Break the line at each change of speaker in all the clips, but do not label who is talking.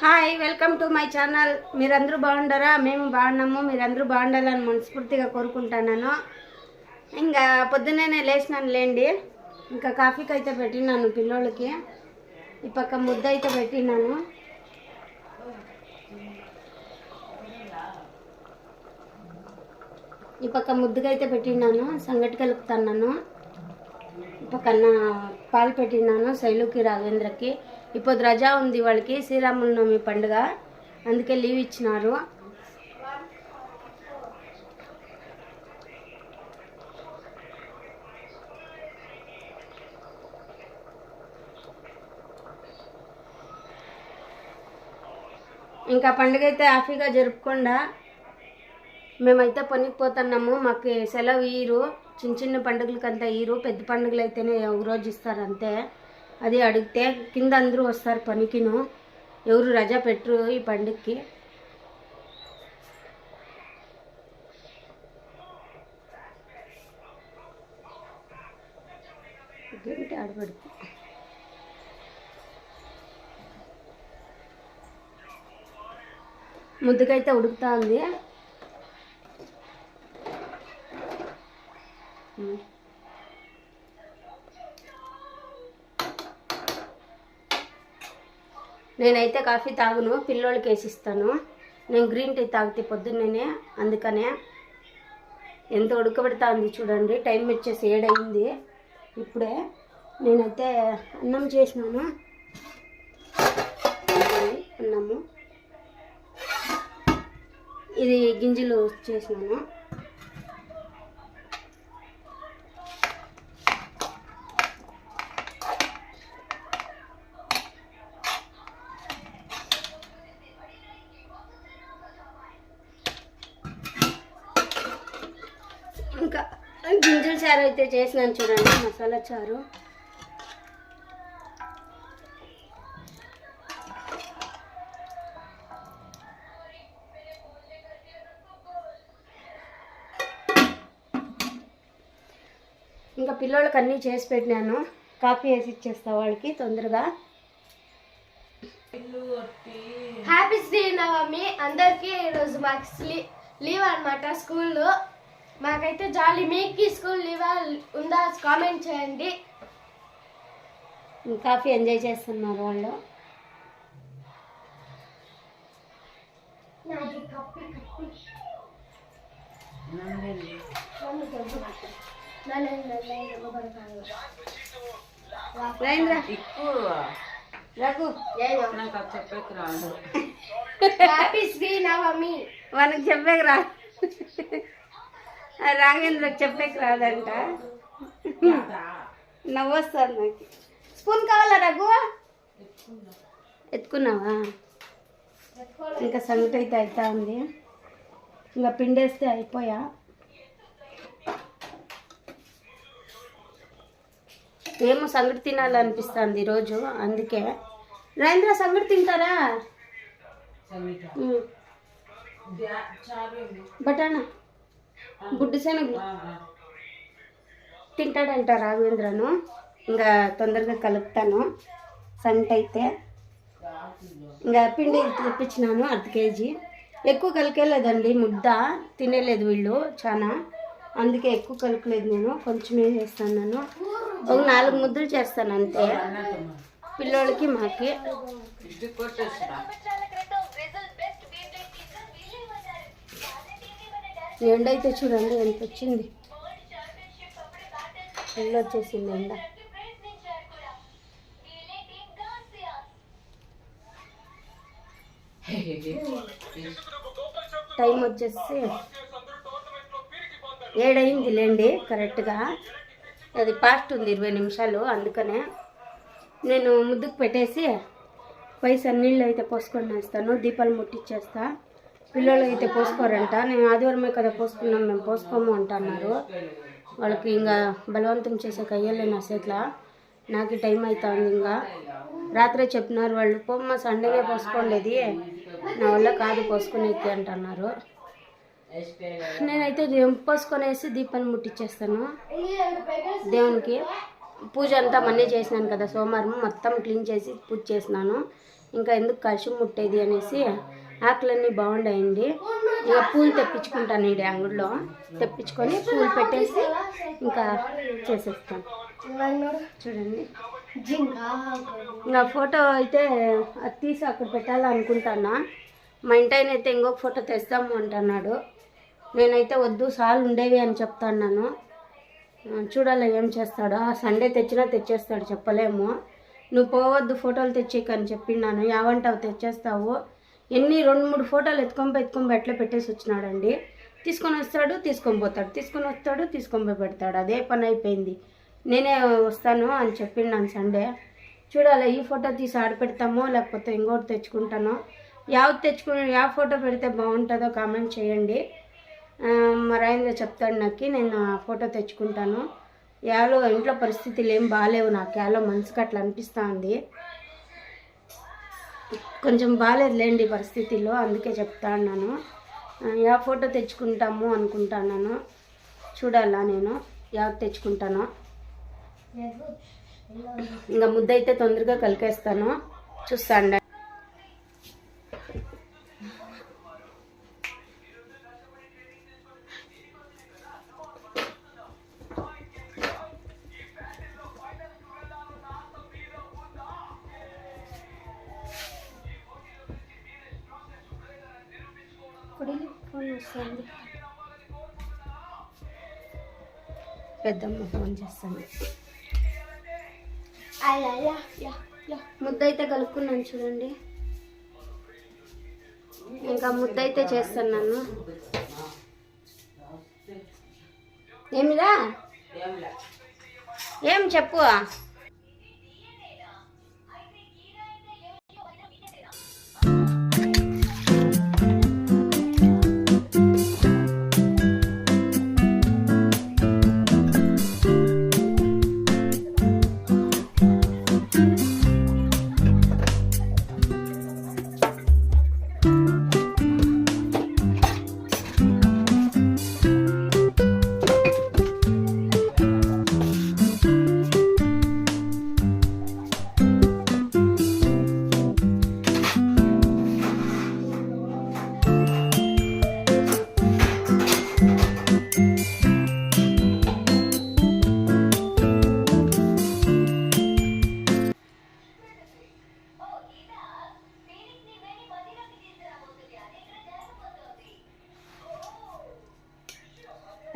Hi, welcome to my channel. మీరందరూ బాగుండారా? మేము బాగున్నాము. మీరందరూ బాగుండాలని మనస్ఫూర్తిగా కోరుకుంటున్నాను. ఇంకా పొద్దున్నే లేచినాను లేండి. ఇంకా కాఫీకి అయితే పెట్టినాను పిల్లోళ్ళకి. ఈ పక్క ముద్ద అయితే పెట్టినాను. ఈ పక్క ముద్దగా అయితే పెట్టినాను, సంగటి కలుపుతున్నాను. ఈ పక్కన పాలు పెట్టినాను శైలుకి రాఘవేంద్రకి. ఇప్పుడు రజా ఉంది వాళ్ళకి, శ్రీరామనవమి పండుగ, అందుకే లీవ్ ఇచ్చినారు. ఇంకా పండుగ అయితే హ్యాపీగా జరుపుకుండా మేమైతే పనికి పోతున్నాము. మాకు సెలవు ఇయ్యరు, చిన్న చిన్న పండుగలకంతా ఇయ్యరు. పెద్ద పండుగలు అయితేనే ఒక రోజు ఇస్తారు అంతే. అది అడిగితే కింద అందరూ వస్తారు పనికిను, ఎవరు రజా పెట్టరు ఈ పండుగకి. ఆడబడుతుంది ముద్దుకైతే ఉడుకుతా ఉంది. నేనైతే కాఫీ తాగును, పిల్లోళ్ళకి వేసిస్తాను. నేను గ్రీన్ టీ తాగితే పొద్దున్నే, అందుకనే. ఎంత ఉడకబెడతా ఉంది చూడండి. టైం వచ్చేసి 7 అయింది ఇప్పుడే. నేనైతే అన్నం చేసినాను. అన్నము ఇది గింజలు చేసినాను. ఇంకా గింజల చారు అయితే చేసినాను చూడండి, మసాలా చారు. ఇంకా పిల్లోళ్ళకి అన్నీ చేసి పెట్టినాను. కాఫీ వేసి ఇచ్చేస్తా వాళ్ళకి తొందరగా.
హ్యాపీ శ్రీరామనవమి అందరికీ. ఈరోజు మాకు లీవ్ అనమాట స్కూల్లో. మాకైతే జాలీ. మీకు స్కూల్ లీవ్ ఉందా కామెంట్ చేయండి.
కాఫీ ఎంజాయ్ చేస్తున్నారు వాళ్ళు.
హ్యాపీ శ్రీరామనవమి
మనకు చెప్పేకి రా, రాఘవేంద్రకు చెప్పేకి రాదంట. నవ్వొస్తారు నాకు. స్పూన్ కావాలా రఘు? ఎత్తుకున్నావా? ఇంకా సంగటి అయితే అవుతా ఉంది. ఇంకా పిండేస్తే అయిపోయా. ఏమో సంగటి తినాలనిపిస్తుంది ఈరోజు, అందుకే. రాజేంద్ర సంగటి తింటారా? బటానా గుడ్డు శనగలు తింటాడంట రాఘవేంద్రను. ఇంకా తొందరగా కలుపుతాను సంగటి అయితే. ఇంకా పిండి తెప్పించినాను 1/2 kg. ఎక్కువ కలికేలేదండి, ముద్ద తినేలేదు వీళ్ళు చాలా, అందుకే ఎక్కువ కలుపులేదు. నేను కొంచెమే చేస్తాను. ఒక 4 ముద్దలు చేస్తాను అంతే, పిల్లోళ్ళకి మాకి. ఎండ అయితే చూడండి ఎంత వచ్చింది, ఎండ వచ్చేసింది ఎండ. టైం వచ్చేసి 7 అయింది లేండి కరెక్ట్గా. అది ఫాస్ట్ ఉంది 20 నిమిషాలు, అందుకనే నేను ముద్దుకు పెట్టేసి పై సన్నీళ్ళు అయితే పోసుకొని వేస్తాను. దీపాలు ముట్టించేస్తా. పిల్లలు అయితే పోసుకోరంట. నేను ఆదివారమే కదా పోసుకున్నాం, మేము పోసుకోము అంటున్నారు. వాళ్ళకి ఇంకా బలవంతం చేసే కయ్యలే నా చేతిలో. నాకు టైం అవుతుంది. ఇంకా రాత్రే చెప్పినారు వాళ్ళు, పోమ్మ సండేనే పోసుకోండేది, నా వల్ల కాదు పోసుకునేకి అంటున్నారు. నేనైతే పోసుకొనేసి దీపాన్ని ముట్టించేస్తాను దేవునికి. పూజ అంతా మళ్ళీ చేసినాను కదా, సోమవారం మొత్తం క్లీన్ చేసి పూజ చేసినాను. ఇంకా ఎందుకు కలుషం ముట్టేది అనేసి ఆకులన్నీ బాగుండాయండి. ఇక పూలు తెప్పించుకుంటాను ఈ అంగడిలో, తెప్పించుకొని పూలు పెట్టేసి ఇంకా చేసేస్తాను. చూడండి ఇంకా ఫోటో అయితే అది తీసి అక్కడ పెట్టాలనుకుంటానా. మా ఇంటాయన అయితే ఇంకొక ఫోటో తెస్తాము అంటున్నాడు. నేనైతే వద్దు సార్లు ఉండేవి అని చెప్తాను. చూడాలి ఏం చేస్తాడో. సండే తెచ్చినా తెచ్చేస్తాడు, చెప్పలేము. నువ్వు పోవద్దు ఫోటోలు తెచ్చేకని చెప్పినాను. యావంటావు తెచ్చేస్తావు. ఎన్ని 2-3 ఫోటోలు ఎత్తుకొని ఎట్లా పెట్టేసి వచ్చినాడండి. తీసుకొని వస్తాడు, తీసుకొని పోతాడు, తీసుకొని వస్తాడు, తీసుకొని పోయి పెడతాడు. అదే పని అయిపోయింది. నేనే వస్తాను అని చెప్పినాను సండే. చూడాలి ఈ ఫోటో తీసి ఆడ పెడతామో లేకపోతే ఇంకోటి తెచ్చుకుంటానో. యా ఫోటో పెడితే బాగుంటుందో కామెంట్ చేయండి. మరేందో చెప్తాడు నాకు, నేను ఆ ఫోటో తెచ్చుకుంటాను. యాలో ఇంట్లో పరిస్థితులు ఏం బాగాలేవు నాకు. యాలో మనసుకు అట్లా అనిపిస్తూ ఉంది. కొంచెం బాగాలేదులేండి పరిస్థితుల్లో, అందుకే చెప్తా ఉన్నాను. యా ఫోటో తెచ్చుకుంటాము అనుకుంటున్నాను. చూడాలా నేను యావ తెచ్చుకుంటాను. ఇంకా ముద్ద అయితే తొందరగా కలికేస్తాను, చూస్తాండి. ఫోన్ వస్తుంది, పెద్దమ్మ ఫోన్ చేస్తాను. ముద్ద అయితే కలుపుకున్నాను చూడండి. ఇంకా ముద్ద అయితే చేస్తున్నాను. ఏమిరా ఏం చెప్పు.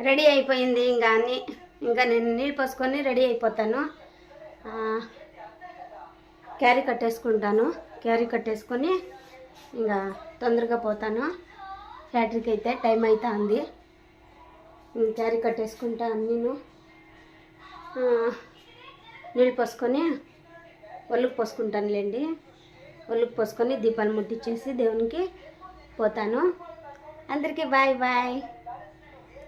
రెడీ అయిపోయింది ఇంకా నేను నీళ్ళు పోసుకొని రెడీ అయిపోతాను. క్యారీ కట్టేసుకొని ఇంకా తొందరగా పోతాను ఫ్యాక్టరీకి. అయితే టైం అయితే ఉంది. క్యారీ కట్టేసుకుంటా నేను. నీళ్ళు పోసుకొని ఒళ్ళుకు పోసుకుంటానులేండి. ఒళ్ళుకు పోసుకొని దీపాలు ముట్టించేసి దేవునికి పోతాను. అందరికీ బాయ్ బాయ్.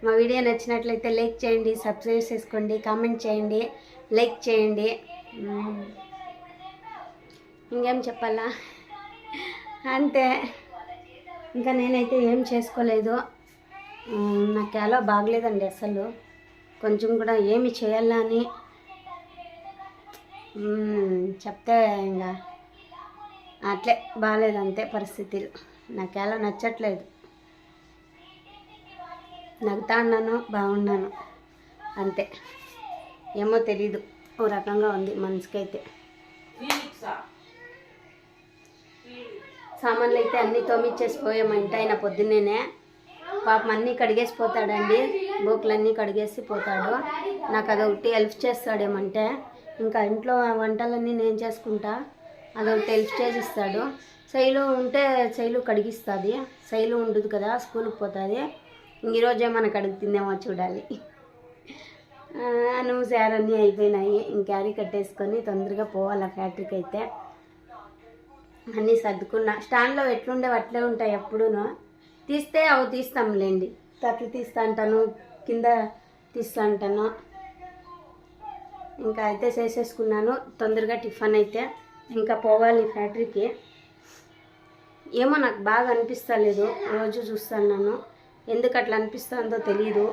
మా వీడియో నచ్చినట్లయితే లైక్ చేయండి, సబ్స్క్రైబ్ చేసుకోండి, కామెంట్ చేయండి, లైక్ చేయండి. ఇంకేం చెప్పాలా, అంతే. ఇంకా నేనైతే ఏం చేసుకోలేదు. నాకు ఎలా బాగలేదండి అసలు. కొంచెం కూడా ఏమి చేయాలా అని చెప్తే ఇంకా అట్లే బాగాలేదు, అంతే పరిస్థితులు. నాకు ఎలా నచ్చట్లేదు. నవ్వుతా అన్నాను, బాగున్నాను, అంతే. ఏమో తెలీదు, ఓ రకంగా ఉంది మనసుకైతే. సామాన్లు అయితే అన్నీ తోమిచ్చేసిపోయాం మా ఇంటి ఆయన పొద్దున్నేనే. పాపం అన్నీ కడిగేసిపోతాడండి, బోకులన్నీ కడిగేసి పోతాడు. నాకు అదొకటి హెల్ప్ చేస్తాడేమంటే, ఇంకా ఇంట్లో వంటలన్నీ నేను చేసుకుంటా, అదొకటి హెల్ప్ చేసిస్తాడు. శైలు ఉంటే శైలు కడిగిస్తుంది, శైలు ఉండదు కదా, స్కూల్కి పోతుంది. ఈరోజే మనకు అడుగుతుందేమో చూడాలి. అనూసారన్నీ అయిపోయినాయి. క్యారీ కట్టేసుకొని తొందరగా పోవాలి ఫ్యాక్టరీకి. అయితే అన్నీ సర్దుకున్నా. స్టాండ్లో ఎట్లుండేవి అట్లే ఉంటాయి ఎప్పుడూ. తీస్తే అవి తీస్తాంలేండి. తట్లు తీస్తా అంటాను, కింద తీస్తా అంటాను. ఇంకా అయితే చేసేసుకున్నాను తొందరగా. టిఫిన్ అయితే ఇంకా పోవాలి ఫ్యాక్టరీకి. ఏమో నాకు బాగా అనిపిస్తలేదు, రోజు చూస్తున్నాను. ఎందుకు అట్లా అనిపిస్తుందో తెలీదు.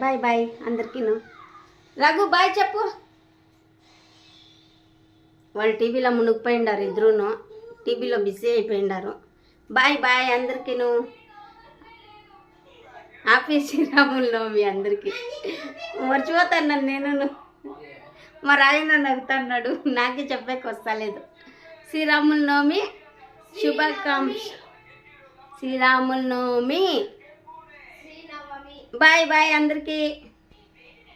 బాయ్ బాయ్ అందరికీను. రఘు బాయ్ చెప్పు. వాళ్ళు టీవీలో మునిగిపోయిండారు, ఇద్దరును టీవీలో బిజీ అయిపోయిండారు. బాయ్ బాయ్ అందరికీను. హ్యాపీ శ్రీరాములనవమి అందరికీ. మర్చిపోతాను నేను. మా రాజేంద్ర నవ్వుతున్నాడు, నాకే చెప్పాక వస్తలేదు. శ్రీరాములనవమి శుభాకాంక్ష. శ్రీరాములనవమి. బాయ్ బాయ్ అందరికీ.